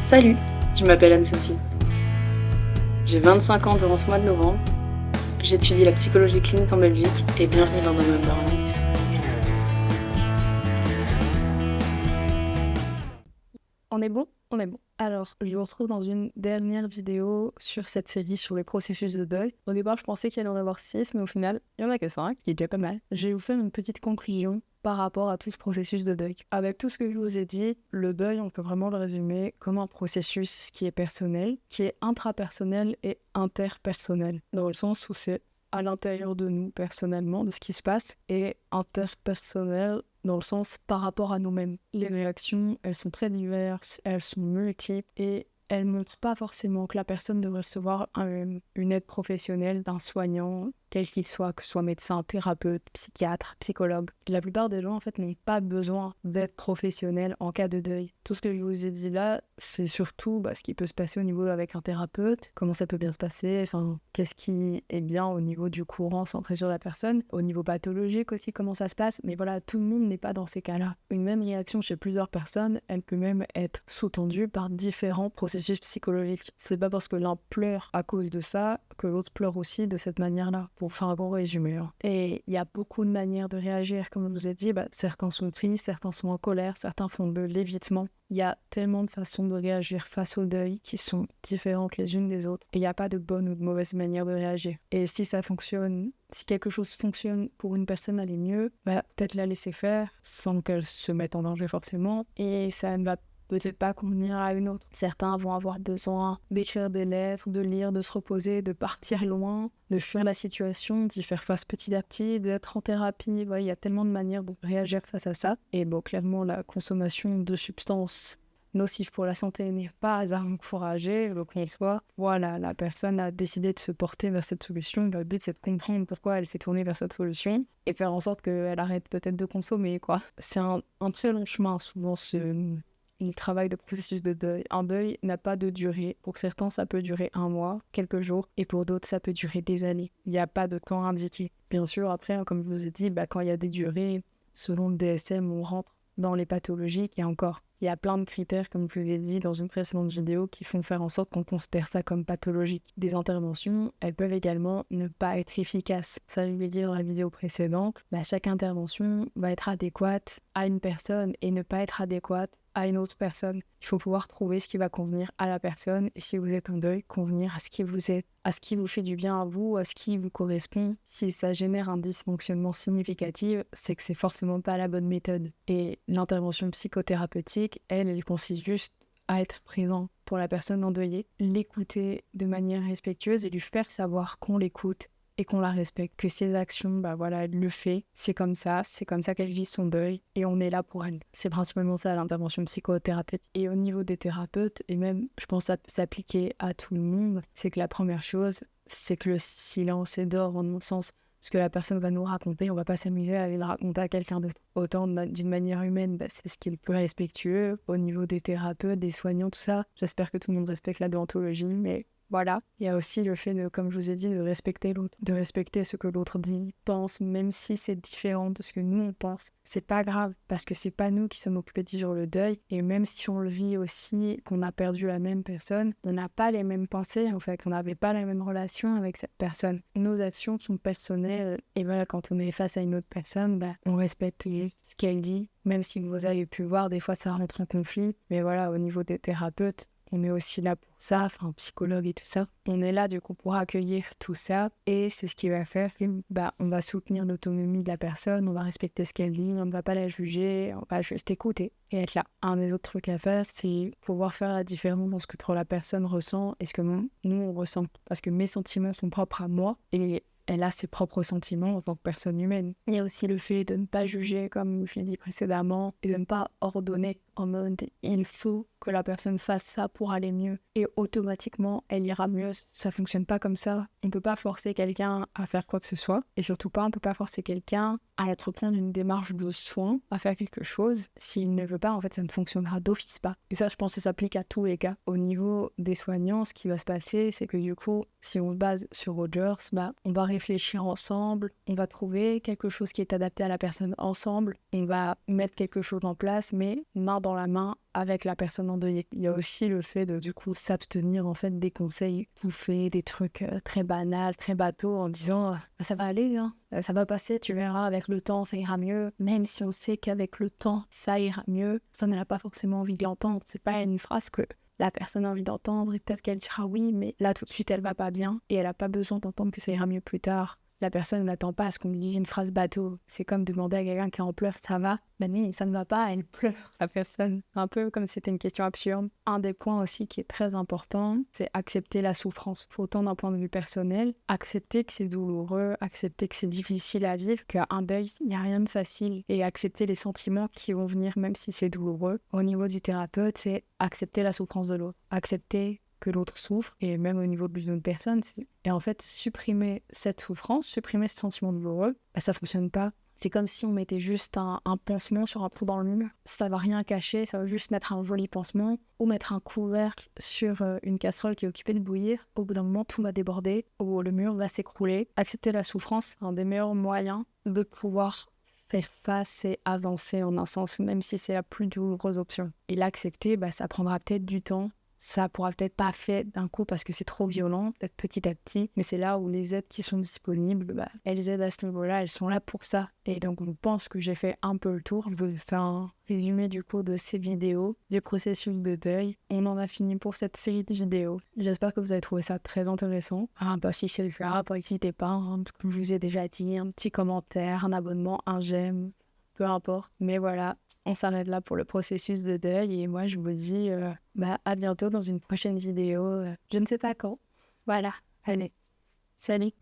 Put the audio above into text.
Salut, je m'appelle Anne-Sophie. J'ai 25 ans durant ce mois de novembre. J'étudie la psychologie clinique en Belgique et bienvenue dans Domaine Burnout. On est bon? On est bon. Alors, je vous retrouve dans une dernière vidéo sur cette série sur les processus de deuil. Au départ, je pensais qu'il allait en avoir 6, mais au final, il n'y en a que 5, qui est déjà pas mal. Je vais vous faire une petite conclusion par rapport à tout ce processus de deuil. Avec tout ce que je vous ai dit, le deuil, on peut vraiment le résumer comme un processus qui est personnel, qui est intrapersonnel et interpersonnel, dans le sens où c'est à l'intérieur de nous personnellement, de ce qui se passe, et interpersonnel dans le sens par rapport à nous-mêmes. Les réactions, elles sont très diverses, elles sont multiples et elles ne montrent pas forcément que la personne devrait recevoir une aide professionnelle d'un soignant, quel qu'il soit, que ce soit médecin, thérapeute, psychiatre, psychologue. La plupart des gens, en fait, n'ont pas besoin d'aide professionnelle en cas de deuil. Tout ce que je vous ai dit là, c'est surtout ce qui peut se passer au niveau avec un thérapeute, comment ça peut bien se passer, qu'est-ce qui est bien au niveau du courant centré sur la personne, au niveau pathologique aussi, comment ça se passe. Mais voilà, tout le monde n'est pas dans ces cas-là. Une même réaction chez plusieurs personnes, elle peut même être sous-tendue par différents processus psychologiques. C'est pas parce que l'un pleure à cause de ça que l'autre pleure aussi de cette manière-là, pour faire un bon résumé. Et il y a beaucoup de manières de réagir, comme je vous ai dit, certains sont tristes, certains sont en colère, certains font de l'évitement. Il y a tellement de façons de réagir face au deuil qui sont différentes les unes des autres. Et il n'y a pas de bonne ou de mauvaise manière de réagir. Et si ça fonctionne, si quelque chose fonctionne pour une personne, aller mieux, peut-être la laisser faire sans qu'elle se mette en danger forcément. Et ça ne va peut-être pas convenir à une autre. Certains vont avoir besoin d'écrire des lettres, de lire, de se reposer, de partir loin, de fuir la situation, d'y faire face petit à petit, d'être en thérapie. Il y a tellement de manières de réagir face à ça. Et clairement, la consommation de substances nocives pour la santé n'est pas à encourager, qu'on soit. Voilà, la personne a décidé de se porter vers cette solution. Le but, c'est de comprendre pourquoi elle s'est tournée vers cette solution et faire en sorte qu'elle arrête peut-être de consommer, quoi. C'est un très long chemin, souvent, le travail de processus de deuil. Un deuil n'a pas de durée. Pour certains, ça peut durer 1 mois, quelques jours, et pour d'autres, ça peut durer des années. Il n'y a pas de temps indiqué. Bien sûr, après, comme je vous ai dit, quand il y a des durées, selon le DSM, on rentre dans les pathologies, il y a plein de critères, comme je vous ai dit dans une précédente vidéo, qui font faire en sorte qu'on considère ça comme pathologique. Des interventions, elles peuvent également ne pas être efficaces. Ça, je l'ai dit dans la vidéo précédente. Chaque intervention va être adéquate à une personne et ne pas être adéquate à une autre personne. Il faut pouvoir trouver ce qui va convenir à la personne et si vous êtes en deuil, convenir à ce qui vous est, à ce qui vous fait du bien à vous, à ce qui vous correspond. Si ça génère un dysfonctionnement significatif, c'est que c'est forcément pas la bonne méthode. Et l'intervention psychothérapeutique, elle consiste juste à être présent pour la personne endeuillée, l'écouter de manière respectueuse et lui faire savoir qu'on l'écoute et qu'on la respecte, que ses actions, elle le fait, c'est comme ça qu'elle vit son deuil et on est là pour elle. C'est principalement ça l'intervention psychothérapeute. Et au niveau des thérapeutes, et même je pense que ça peut s'appliquer à tout le monde, c'est que la première chose, c'est que le silence est d'or en mon sens. Ce que la personne va nous raconter, on va pas s'amuser à aller le raconter à quelqu'un d'autre. Autant d'une manière humaine, c'est ce qui est le plus respectueux. Au niveau des thérapeutes, des soignants, tout ça, j'espère que tout le monde respecte la déontologie, mais voilà. Il y a aussi le fait de, comme je vous ai dit, de respecter l'autre, de respecter ce que l'autre dit, pense, même si c'est différent de ce que nous on pense. C'est pas grave, parce que c'est pas nous qui sommes occupés de vivre le deuil, et même si on le vit aussi, qu'on a perdu la même personne, on n'a pas les mêmes pensées, en fait, qu'on n'avait pas la même relation avec cette personne. Nos actions sont personnelles, et voilà, quand on est face à une autre personne, on respecte ce qu'elle dit, même si vous avez pu voir, des fois ça rentre en conflit, mais voilà, au niveau des thérapeutes, on est aussi là pour ça, psychologue et tout ça. On est là du coup pour accueillir tout ça et c'est ce qui va faire que on va soutenir l'autonomie de la personne, on va respecter ce qu'elle dit, on ne va pas la juger, on va juste écouter et être là. Un des autres trucs à faire, c'est pouvoir faire la différence dans ce que trop la personne ressent et ce que nous on ressent. Parce que mes sentiments sont propres à moi et elle a ses propres sentiments en tant que personne humaine. Il y a aussi le fait de ne pas juger, comme je l'ai dit précédemment, et de ne pas ordonner en mode « il faut que la personne fasse ça pour aller mieux » et automatiquement elle ira mieux. Ça fonctionne pas comme ça. On peut pas forcer quelqu'un à faire quoi que ce soit et surtout pas, on peut pas forcer quelqu'un à entreprendre une démarche de soin, à faire quelque chose. S'il ne veut pas, en fait, ça ne fonctionnera d'office pas. Et ça, je pense que ça s'applique à tous les cas. Au niveau des soignants, ce qui va se passer, c'est que du coup, si on se base sur Rogers, on va réfléchir ensemble, on va trouver quelque chose qui est adapté à la personne ensemble, on va mettre quelque chose en place, mais main dans la main avec la personne endeuillée. Il y a aussi le fait de, du coup, s'abstenir en fait des conseils tout faits, des trucs très banals, très bateaux, en disant ça va aller, hein. Ça va passer, tu verras, avec le temps, ça ira mieux. Même si on sait qu'avec le temps, ça ira mieux, ça n'a pas forcément envie de l'entendre. C'est pas une phrase que la personne a envie d'entendre et peut-être qu'elle dira oui, mais là tout de suite elle va pas bien et elle a pas besoin d'entendre que ça ira mieux plus tard. La personne n'attend pas à ce qu'on lui dise une phrase bateau. C'est comme demander à quelqu'un qui est en pleurs, ça va? Ben oui, ça ne va pas, elle pleure, la personne. Un peu comme si c'était une question absurde. Un des points aussi qui est très important, c'est accepter la souffrance. Autant d'un point de vue personnel, accepter que c'est douloureux, accepter que c'est difficile à vivre, qu'un deuil, il n'y a rien de facile. Et accepter les sentiments qui vont venir même si c'est douloureux. Au niveau du thérapeute, c'est accepter la souffrance de l'autre. Accepter que l'autre souffre, et même au niveau de l'une personne. Et en fait, supprimer cette souffrance, supprimer ce sentiment douloureux, ça fonctionne pas. C'est comme si on mettait juste un pansement sur un trou dans le mur. Ça va rien cacher, ça va juste mettre un joli pansement, ou mettre un couvercle sur une casserole qui est occupée de bouillir. Au bout d'un moment, tout va déborder, ou le mur va s'écrouler. Accepter la souffrance, un des meilleurs moyens de pouvoir faire face et avancer en un sens, même si c'est la plus douloureuse option. Et l'accepter, ça prendra peut-être du temps. Ça pourra peut-être pas faire d'un coup parce que c'est trop violent, peut-être petit à petit, mais c'est là où les aides qui sont disponibles, elles aident à ce niveau-là, elles sont là pour ça. Et donc je pense que j'ai fait un peu le tour. Je vous ai fait un résumé du coup de ces vidéos, du processus de deuil. On en a fini pour cette série de vidéos. J'espère que vous avez trouvé ça très intéressant. Si c'est le cas, n'hésitez pas, comme je vous ai déjà dit, un petit commentaire, un abonnement, un j'aime, peu importe. Mais voilà, on s'arrête là pour le processus de deuil et moi je vous dis à bientôt dans une prochaine vidéo, je ne sais pas quand. Voilà, allez, salut.